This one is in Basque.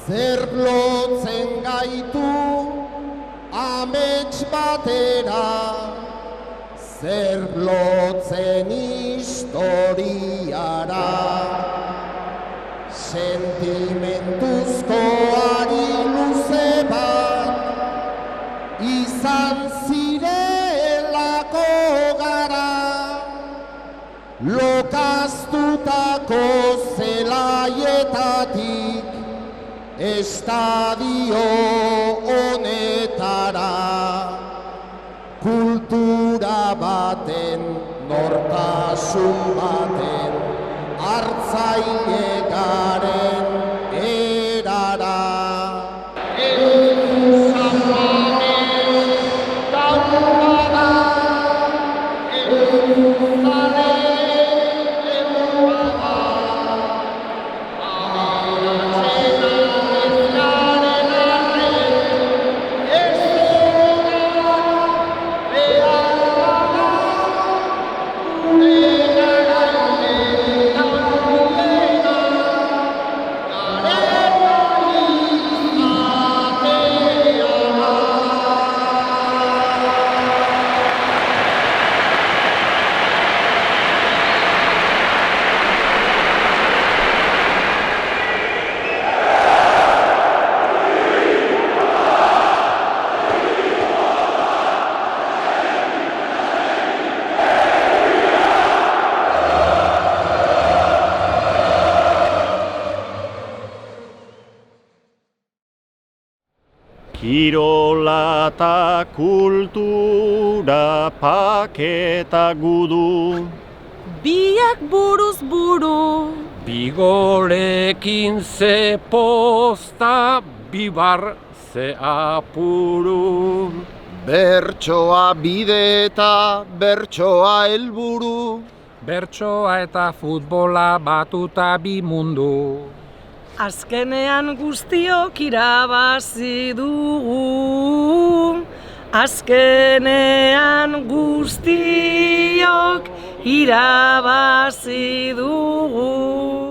Zer lotzen gaitu amets batera, zer lotzen historiara, sentimentuzkoari luze bat, izan zirelako gara, lokaztutako zelaietatik, estadio honetara, kultura baten, nortasun baten, hartzaile garen erara. Kirola eta kultura paketa gudu, biak buruz buru, bigorekin ze posta, bibar ze apuru. Bertsoa bide eta bertsoa helburu, Bertsoa eta futbola batuta bi mundu. azkenean guztiok irabazi dugu. Azkenean guztiok irabazi dugu.